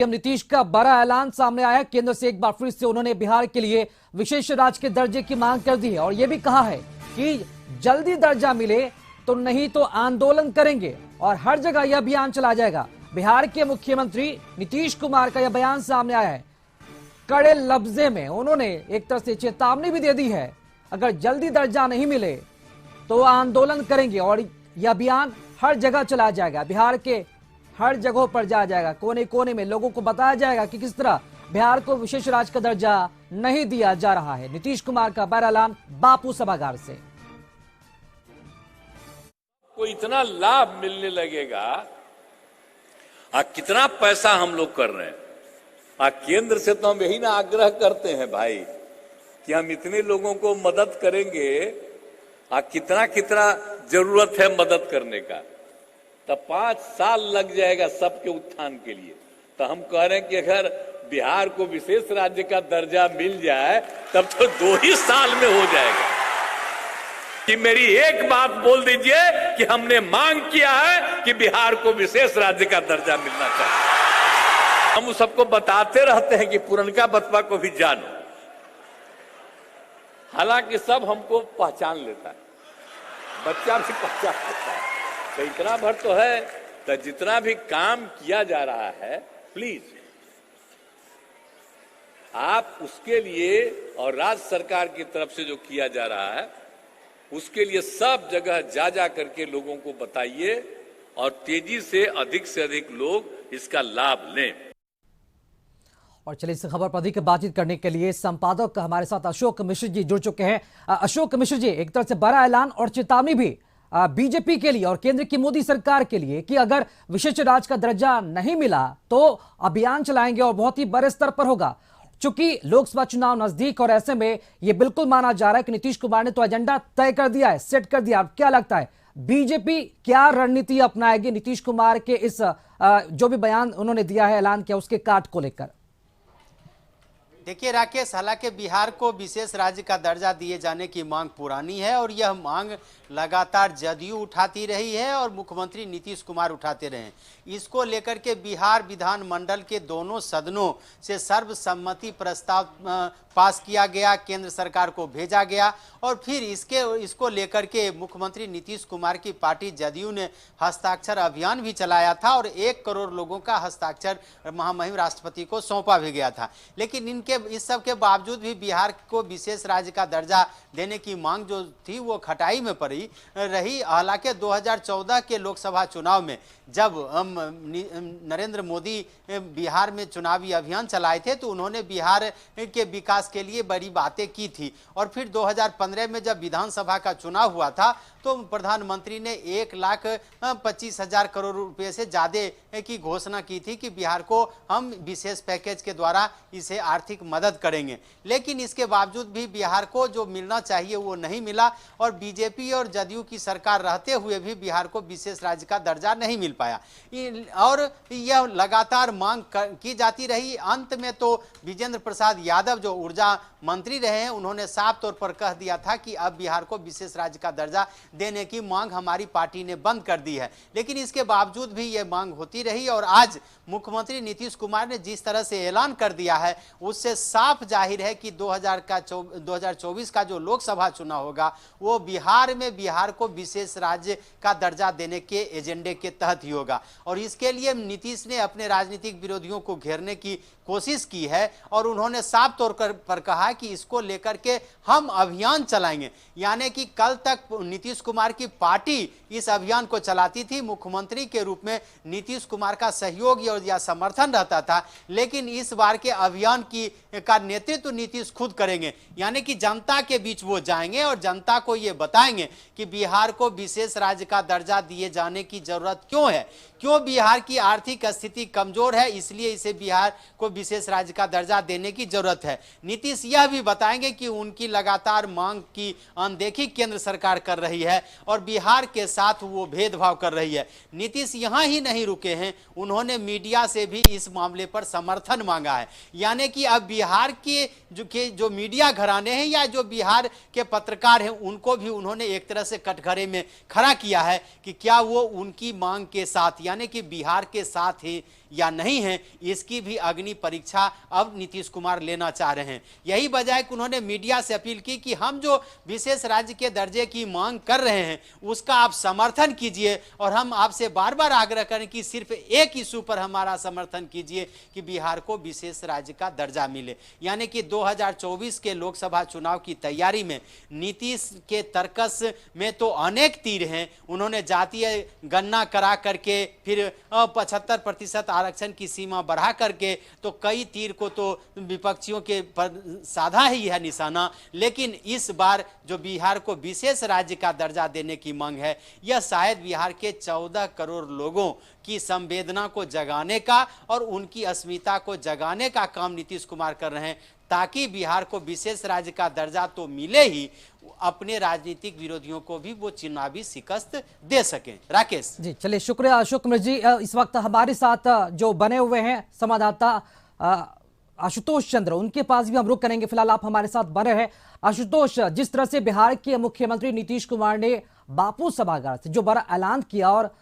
CM Nitish का बड़ा ऐलान सामने आया। केंद्र से एक बार फिर से उन्होंने बिहार के लिए विशेष राज्य के दर्जे की मांग कर दी है और यह भी कहा है कि जल्दी दर्जा मिले तो नहीं तो आंदोलन करेंगे और हर जगह यह अभियान चला जाएगा। बिहार के मुख्यमंत्री नीतीश कुमार का यह बयान सामने आया है। कड़े लफ्जे में उन्होंने एक तरह से चेतावनी भी दे दी है, अगर जल्दी दर्जा नहीं मिले तो आंदोलन करेंगे और यह अभियान हर जगह चला जाएगा। बिहार के हर जगहों पर जाया जाएगा, कोने कोने में लोगों को बताया जाएगा कि किस तरह बिहार को विशेष राज्य का दर्जा नहीं दिया जा रहा है। नीतीश कुमार का बड़ा ऐलान बापू सभागार से। को इतना लाभ मिलने लगेगा, कितना पैसा हम लोग कर रहे हैं। केंद्र से तो हम यही ना आग्रह करते हैं भाई कि हम इतने लोगों को मदद करेंगे, कितना कितना जरूरत है मदद करने का, तब 5 साल लग जाएगा सबके उत्थान के लिए। तो हम कह रहे हैं कि अगर बिहार को विशेष राज्य का दर्जा मिल जाए तब तो 2 ही साल में हो जाएगा। कि मेरी एक बात बोल दीजिए कि हमने मांग किया है कि बिहार को विशेष राज्य का दर्जा मिलना चाहिए। हम सबको बताते रहते हैं कि पुरनका बतवा को भी जानो, हालांकि सब हमको पहचान लेता है, बच्चा भी पहचान लेता है। तो इतना भर तो है, तो जितना भी काम किया जा रहा है प्लीज आप उसके लिए, और राज्य सरकार की तरफ से जो किया जा रहा है उसके लिए सब जगह जा करके लोगों को बताइए और तेजी से अधिक लोग इसका लाभ लें। और चलिए इस खबर पर अधिक बातचीत करने के लिए संपादक हमारे साथ अशोक मिश्र जी जुड़ चुके हैं। अशोक मिश्र जी, एक तरह से बड़ा ऐलान और चेतावनी भी बीजेपी के लिए और केंद्र की मोदी सरकार के लिए कि अगर विशेष राज्य का दर्जा नहीं मिला तो अभियान चलाएंगे और बहुत ही बड़े स्तर पर होगा। चूंकि लोकसभा चुनाव नजदीक और ऐसे में यह बिल्कुल माना जा रहा है कि नीतीश कुमार ने तो एजेंडा तय कर दिया है, सेट कर दिया। क्या लगता है बीजेपी क्या रणनीति अपनाएगी नीतीश कुमार के इस जो भी बयान उन्होंने दिया है, ऐलान किया, उसके काट को लेकर? देखिए राकेश, हालांकि बिहार को विशेष राज्य का दर्जा दिए जाने की मांग पुरानी है और यह मांग लगातार जदयू उठाती रही है और मुख्यमंत्री नीतीश कुमार उठाते रहे। इसको लेकर के बिहार विधानमंडल के दोनों सदनों से सर्वसम्मति प्रस्ताव पास किया गया, केंद्र सरकार को भेजा गया और फिर इसको लेकर के मुख्यमंत्री नीतीश कुमार की पार्टी जदयू ने हस्ताक्षर अभियान भी चलाया था और 1 करोड़ लोगों का हस्ताक्षर महामहिम राष्ट्रपति को सौंपा भी गया था। लेकिन इस सब के बावजूद भी बिहार को विशेष राज्य का दर्जा देने की मांग जो थी वो खटाई में पड़ी रही। हालांकि 2014 के लोकसभा चुनाव में जब नरेंद्र मोदी बिहार में चुनावी अभियान चलाए थे तो उन्होंने बिहार के विकास के लिए बड़ी बातें की थी और फिर 2015 में जब विधानसभा का चुनाव हुआ था तो प्रधानमंत्री ने 1,25,000 करोड़ रुपए से ज्यादा की घोषणा की थी कि बिहार को हम विशेष पैकेज के द्वारा इसे आर्थिक मदद करेंगे। लेकिन इसके बावजूद भी बिहार को जो मिलना चाहिए वो नहीं मिला और बीजेपी और जदयू की सरकार रहते हुए भी बिहार को विशेष राज्य का दर्जा नहीं मिल पाया और यह लगातार मांग की जाती रही। अंत में तो विजेंद्र प्रसाद यादव जो ऊर्जा मंत्री रहे हैं उन्होंने साफ तौर पर कह दिया था कि अब बिहार को विशेष राज्य का दर्जा देने की मांग हमारी पार्टी ने बंद कर दी है। लेकिन इसके बावजूद भी यह मांग होती रही और आज मुख्यमंत्री नीतीश कुमार ने जिस तरह से ऐलान कर दिया है उससे साफ जाहिर है कि 2024 का जो लोकसभा चुनाव होगा वो बिहार में बिहार को विशेष राज्य का दर्जा देने के एजेंडे के तहत ही होगा और इसके लिए नीतीश ने अपने राजनीतिक विरोधियों को घेरने की कोशिश की है और उन्होंने साफ तौर पर कहा कि इसको लेकर के हम अभियान चलाएंगे। यानी कि कल तक नीतीश कुमार की पार्टी इस अभियान को चलाती थी, मुख्यमंत्री के रूप में नीतीश कुमार का सहयोग या समर्थन रहता था, लेकिन इस बार के अभियान का नेतृत्व नीतीश खुद करेंगे। यानी कि जनता के बीच वो जाएंगे और जनता को ये बताएंगे कि बिहार को विशेष राज्य का दर्जा दिए जाने की जरूरत क्यों है, क्यों बिहार की आर्थिक स्थिति कमजोर है, इसलिए इसे बिहार को विशेष राज्य का दर्जा देने की जरूरत है। नीतीश यह भी बताएंगे कि उनकी लगातार मांग की अनदेखी केंद्र सरकार कर रही है और बिहार के साथ वो भेदभाव कर रही है। नीतीश यहां ही नहीं रुके हैं, उन्होंने मीडिया से भी इस मामले पर समर्थन मांगा है। यानी कि अब बिहार के जो मीडिया घराने हैं या जो बिहार के पत्रकार हैं उनको भी उन्होंने एक तरह से कटघरे में खड़ा किया है कि क्या वो उनकी मांग के साथ यानी कि बिहार के साथ ही या नहीं है, इसकी भी अग्नि परीक्षा अब नीतीश कुमार लेना चाह रहे हैं। यही वजह है कि उन्होंने मीडिया से अपील की कि हम जो विशेष राज्य के दर्जे की मांग कर रहे हैं उसका आप समर्थन कीजिए, और हम आपसे बार बार आग्रह करें कि सिर्फ एक इशू पर हमारा समर्थन कीजिए कि बिहार को विशेष राज्य का दर्जा मिले। यानी कि 2024 के लोकसभा चुनाव की तैयारी में नीतीश के तर्कस में तो अनेक तीर हैं। उन्होंने जातीय गणना करा करके फिर 75% आरक्षण की सीमा बढ़ा करके तो कई तीर को तो विपक्षियों के पर साधा ही है निशाना। लेकिन इस बार जो बिहार को विशेष राज्य का दर्जा देने की मांग है, यह शायद बिहार के 14 करोड़ लोगों की संवेदना को जगाने का और उनकी अस्मिता को जगाने का काम नीतीश कुमार कर रहे हैं, ताकि बिहार को विशेष राज्य का दर्जा तो मिले ही, अपने राजनीतिक विरोधियों को भी वो चुनावी शिकस्त दे सकें। राकेश जी, चलिए शुक्रिया अशोक मिश्र जी। इस वक्त हमारे साथ जो बने हुए हैं संवाददाता आशुतोष चंद्र, उनके पास भी हम रुक करेंगे। फिलहाल आप हमारे साथ बने हैं। आशुतोष, जिस तरह से बिहार के मुख्यमंत्री नीतीश कुमार ने बापू सभागार से जो बड़ा ऐलान किया और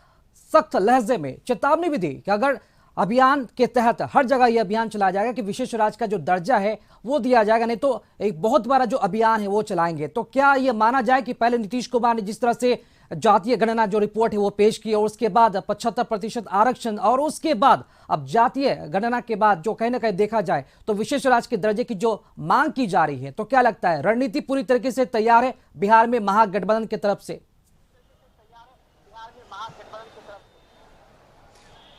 सख्त लहजे में चेतावनी भी दी कि अगर अभियान के तहत हर जगह यह अभियान चलाया जाएगा कि विशेष राज्य का जो दर्जा है वो दिया जाएगा, नहीं तो एक बहुत बड़ा जो अभियान है वो चलाएंगे। तो क्या यह माना जाए कि पहले नीतीश कुमार ने जिस तरह से जातीय गणना जो रिपोर्ट है वो पेश की और उसके बाद 75% आरक्षण और उसके बाद अब जातीय गणना के बाद जो कहीं ना कहीं देखा जाए तो विशेष राज्य के दर्जे की जो मांग की जा रही है, तो क्या लगता है रणनीति पूरी तरीके से तैयार है बिहार में महागठबंधन की तरफ से?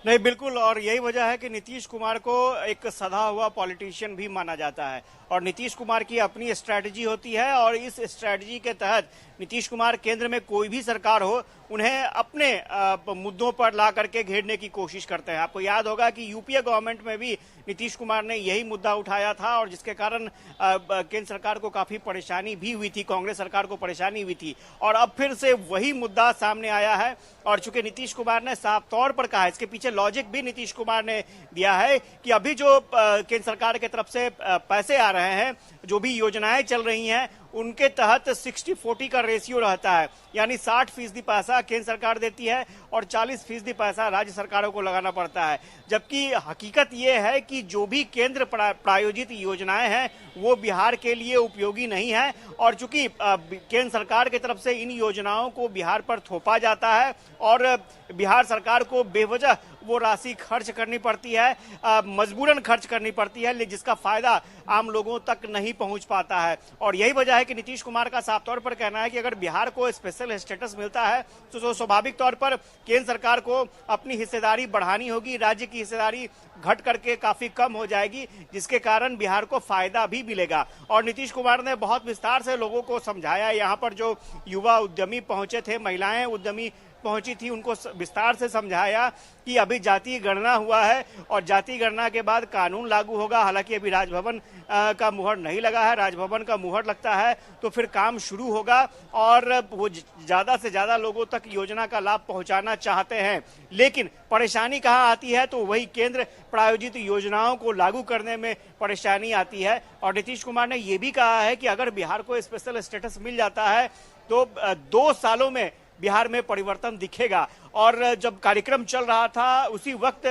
नहीं, बिल्कुल, और यही वजह है कि नीतीश कुमार को एक सधा हुआ पॉलिटिशियन भी माना जाता है और नीतीश कुमार की अपनी स्ट्रैटेजी होती है और इस स्ट्रैटेजी के तहत नीतीश कुमार केंद्र में कोई भी सरकार हो उन्हें अपने मुद्दों पर ला करके घेरने की कोशिश करते हैं। आपको याद होगा कि यूपीए गवर्नमेंट में भी नीतीश कुमार ने यही मुद्दा उठाया था और जिसके कारण केंद्र सरकार को काफी परेशानी भी हुई थी, कांग्रेस सरकार को परेशानी हुई थी, और अब फिर से वही मुद्दा सामने आया है। और चूंकि नीतीश कुमार ने साफ तौर पर कहा, इसके पीछे लॉजिक भी नीतीश कुमार ने दिया है कि अभी जो केंद्र सरकार की तरफ से पैसे आ रहे हैं, जो भी योजनाएं चल रही हैं, उनके तहत 60-40 का रेशियो रहता है, यानी 60% पैसा केंद्र सरकार देती है और 40% पैसा राज्य सरकारों को लगाना पड़ता है। जबकि हकीकत यह है कि जो भी केंद्र प्रायोजित योजनाएं हैं वो बिहार के लिए उपयोगी नहीं है, और चूंकि केंद्र सरकार की तरफ से इन योजनाओं को बिहार पर थोपा जाता है और बिहार सरकार को बेवजह वो राशि खर्च करनी पड़ती है, मजबूरन खर्च करनी पड़ती है, जिसका फायदा आम लोगों तक नहीं पहुंच पाता है। और यही वजह है कि नीतीश कुमार का साफ तौर पर कहना है कि अगर बिहार को स्पेशल स्टेटस मिलता है तो स्वाभाविक तौर पर केंद्र सरकार को अपनी हिस्सेदारी बढ़ानी होगी, राज्य की हिस्सेदारी घट करके काफी कम हो जाएगी, जिसके कारण बिहार को फायदा भी मिलेगा। और नीतीश कुमार ने बहुत विस्तार से लोगों को समझाया, यहाँ पर जो युवा उद्यमी पहुंचे थे, महिलाएं उद्यमी पहुंची थी, उनको विस्तार से समझाया कि अभी जातीय गणना हुआ है और जातीय गणना के बाद कानून लागू होगा। हालांकि अभी राजभवन का मुहर नहीं लगा है, राजभवन का मुहर लगता है तो फिर काम शुरू होगा और वो ज्यादा से ज्यादा लोगों तक योजना का लाभ पहुंचाना चाहते हैं। लेकिन परेशानी कहां आती है, तो वही केंद्र प्रायोजित योजनाओं को लागू करने में परेशानी आती है। और नीतीश कुमार ने यह भी कहा है कि अगर बिहार को स्पेशल स्टेटस मिल जाता है तो 2 सालों में बिहार में परिवर्तन दिखेगा। और जब कार्यक्रम चल रहा था उसी वक्त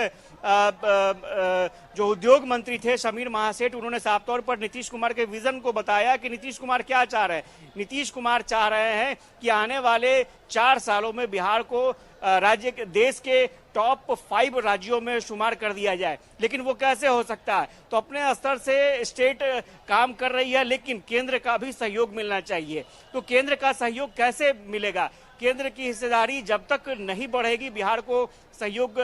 जो उद्योग मंत्री थे शमीर महासेठ, उन्होंने साफ तौर पर नीतीश कुमार के विजन को बताया कि नीतीश कुमार क्या चाह रहे हैं। नीतीश कुमार चाह रहे हैं कि आने वाले 4 सालों में बिहार को राज्य के देश के टॉप 5 राज्यों में शुमार कर दिया जाए। लेकिन वो कैसे हो सकता है? तो अपने स्तर से स्टेट काम कर रही है, लेकिन केंद्र का भी सहयोग मिलना चाहिए। तो केंद्र का सहयोग कैसे मिलेगा? केंद्र की हिस्सेदारी जब तक नहीं बढ़ेगी बिहार को सहयोग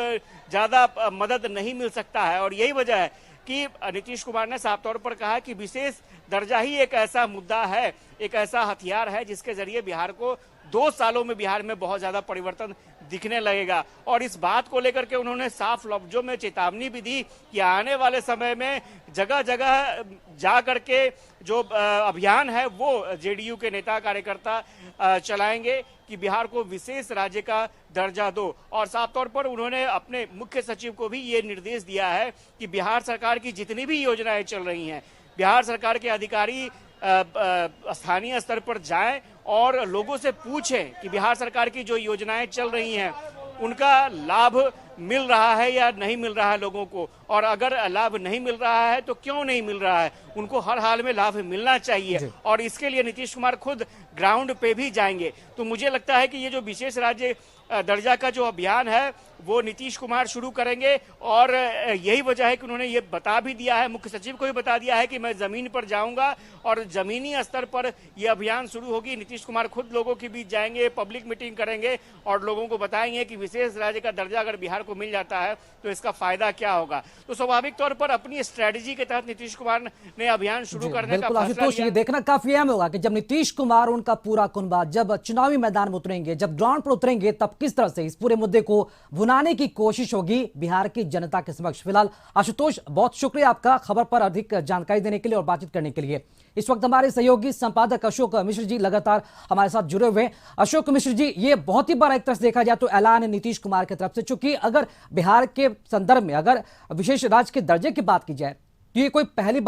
ज्यादा मदद नहीं मिल सकता है। और यही वजह है कि नीतीश कुमार ने साफ तौर पर कहा कि विशेष दर्जा ही एक ऐसा मुद्दा है, एक ऐसा हथियार है जिसके जरिए बिहार को 2 सालों में बिहार में बहुत ज्यादा परिवर्तन दिखने लगेगा। और इस बात को लेकर के उन्होंने साफ लफ्जों में चेतावनी भी दी कि आने वाले समय में जगह जगह जा करके जो अभियान है वो जेडीयू के नेता कार्यकर्ता चलाएंगे कि बिहार को विशेष राज्य का दर्जा दो। और साफ तौर पर उन्होंने अपने मुख्य सचिव को भी ये निर्देश दिया है कि बिहार सरकार की जितनी भी योजनाएं चल रही हैं, बिहार सरकार के अधिकारी स्थानीय स्तर पर जाएं और लोगों से पूछें कि बिहार सरकार की जो योजनाएं चल रही हैं उनका लाभ मिल रहा है या नहीं मिल रहा है लोगों को, और अगर लाभ नहीं मिल रहा है तो क्यों नहीं मिल रहा है। उनको हर हाल में लाभ मिलना चाहिए और इसके लिए नीतीश कुमार खुद ग्राउंड पे भी जाएंगे। तो मुझे लगता है कि ये जो विशेष राज्य दर्जा का जो अभियान है वो नीतीश कुमार शुरू करेंगे, और यही वजह है कि उन्होंने ये बता भी दिया है, मुख्य सचिव को भी बता दिया है कि मैं जमीन पर जाऊंगा और जमीनी स्तर पर यह अभियान शुरू होगी। नीतीश कुमार खुद लोगों के बीच जाएंगे, पब्लिक मीटिंग करेंगे और लोगों को बताएंगे कि विशेष राज्य का दर्जा अगर बिहार को मिल जाता है तो इसका फायदा क्या होगा। तो स्वाभाविक तौर पर अपनी स्ट्रेटेजी के तहत नीतीश कुमार ने अभियान शुरू करने का फैसला लिया। ये देखना काफी अहम होगा कि जब नीतीश कुमार उनका पूरा कुनबा जब चुनावी मैदान में उतरेंगे, जब ग्राउंड पर उतरेंगे, तब किस तरह से इस पूरे मुद्दे को भुनाने की कोशिश होगी बिहार की जनता के समक्ष। फिलहाल आशुतोष, बहुत शुक्रिया आपका खबर पर अधिक जानकारी देने के लिए और बातचीत करने के लिए। इस वक्त हमारे सहयोगी संपादक अशोक मिश्र जी लगातार हमारे साथ जुड़े हुए हैं। अशोक मिश्र जी, ये बहुत ही बार एक तरह से देखा जाए तो ऐलान है नीतीश कुमार की तरफ से, चूंकि अगर बिहार के संदर्भ में अगर विशेष राज्य के दर्जे की बात की जाए तो ये कोई पहली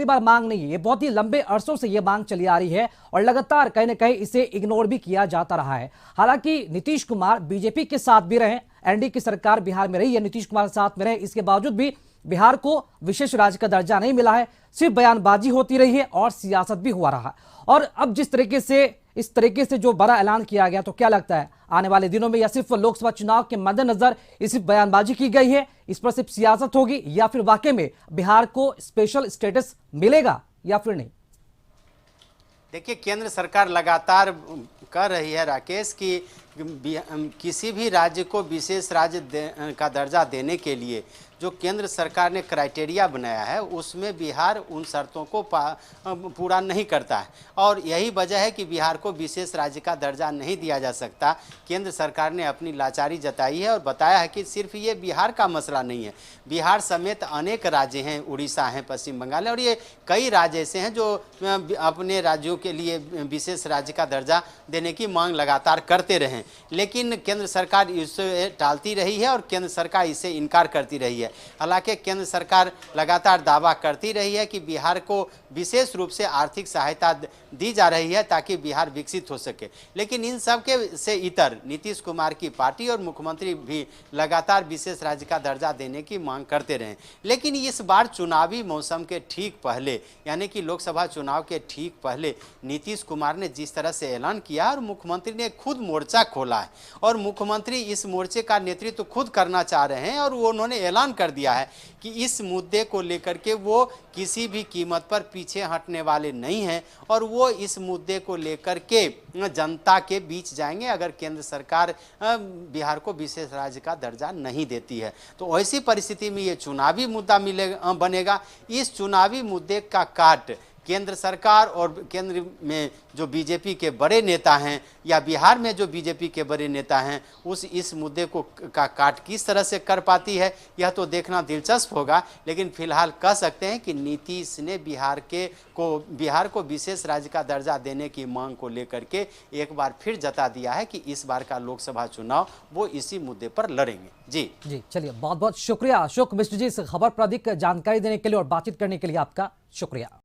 बार मांग नहीं है। ये बहुत ही लंबे अरसों से ये मांग चली आ रही है और लगातार कहीं ना कहीं इसे इग्नोर भी किया जाता रहा है। हालांकि नीतीश कुमार बीजेपी के साथ भी रहे, एनडीए की सरकार बिहार में रही है, नीतीश कुमार के साथ में रहे, इसके बावजूद भी बिहार को विशेष राज्य का दर्जा नहीं मिला है। सिर्फ बयानबाजी होती रही है और सियासत भी हुआ रहा। और अब इस तरीके से जो बड़ा ऐलान किया गया, तो क्या लगता है आने वाले दिनों में या सिर्फ लोकसभा चुनाव के मद्देनजर सिर्फ बयानबाजी की गई है, इस पर सिर्फ सियासत होगी, या फिर वाकई में बिहार को स्पेशल स्टेटस मिलेगा या फिर नहीं? देखिए, केंद्र सरकार लगातार कर रही है राकेश कि किसी भी राज्य को विशेष राज्य का दर्जा देने के लिए जो केंद्र सरकार ने क्राइटेरिया बनाया है उसमें बिहार उन शर्तों को पूरा नहीं करता है, और यही वजह है कि बिहार को विशेष राज्य का दर्जा नहीं दिया जा सकता। केंद्र सरकार ने अपनी लाचारी जताई है और बताया है कि सिर्फ ये बिहार का मसला नहीं है, बिहार समेत अनेक राज्य हैं, उड़ीसा हैं, पश्चिम बंगाल है, और ये कई राज्य ऐसे हैं जो अपने राज्यों के लिए विशेष राज्य का दर्जा देने की मांग लगातार करते रहे, लेकिन केंद्र सरकार इसे टालती रही है और केंद्र सरकार इसे इनकार करती रही है। हालांकि केंद्र सरकार लगातार दावा करती रही है कि बिहार को विशेष रूप से आर्थिक सहायता दी जा रही है ताकि बिहार विकसित हो सके, लेकिन इन सब के से इतर नीतीश कुमार की पार्टी और मुख्यमंत्री भी लगातार विशेष राज्य का दर्जा देने की मांग करते रहे। लेकिन इस बार चुनावी मौसम के ठीक पहले, यानी कि लोकसभा चुनाव के ठीक पहले नीतीश कुमार ने जिस तरह से ऐलान किया और मुख्यमंत्री ने खुद मोर्चा खोला है और मुख्यमंत्री इस मोर्चे का नेतृत्व खुद करना चाह रहे हैं, और वो उन्होंने ऐलान कर दिया है कि इस मुद्दे को लेकर के वो किसी भी कीमत पर पीछे हटने वाले नहीं हैं और वो इस मुद्दे को लेकर के जनता के बीच जाएंगे अगर केंद्र सरकार बिहार को विशेष राज्य का दर्जा नहीं देती है। तो ऐसी परिस्थिति में ये चुनावी मुद्दा बनेगा। इस चुनावी मुद्दे का काट केंद्र सरकार और केंद्र में जो बीजेपी के बड़े नेता हैं या बिहार में जो बीजेपी के बड़े नेता हैं इस मुद्दे को का काट किस तरह से कर पाती है, यह तो देखना दिलचस्प होगा। लेकिन फिलहाल कह सकते हैं कि नीतीश ने बिहार को विशेष राज्य का दर्जा देने की मांग को लेकर के एक बार फिर जता दिया है कि इस बार का लोकसभा चुनाव वो इसी मुद्दे पर लड़ेंगे। जी चलिए, बहुत बहुत शुक्रिया अशोक मिश्र जी इस खबर पर अधिक जानकारी देने के लिए और बातचीत करने के लिए आपका शुक्रिया।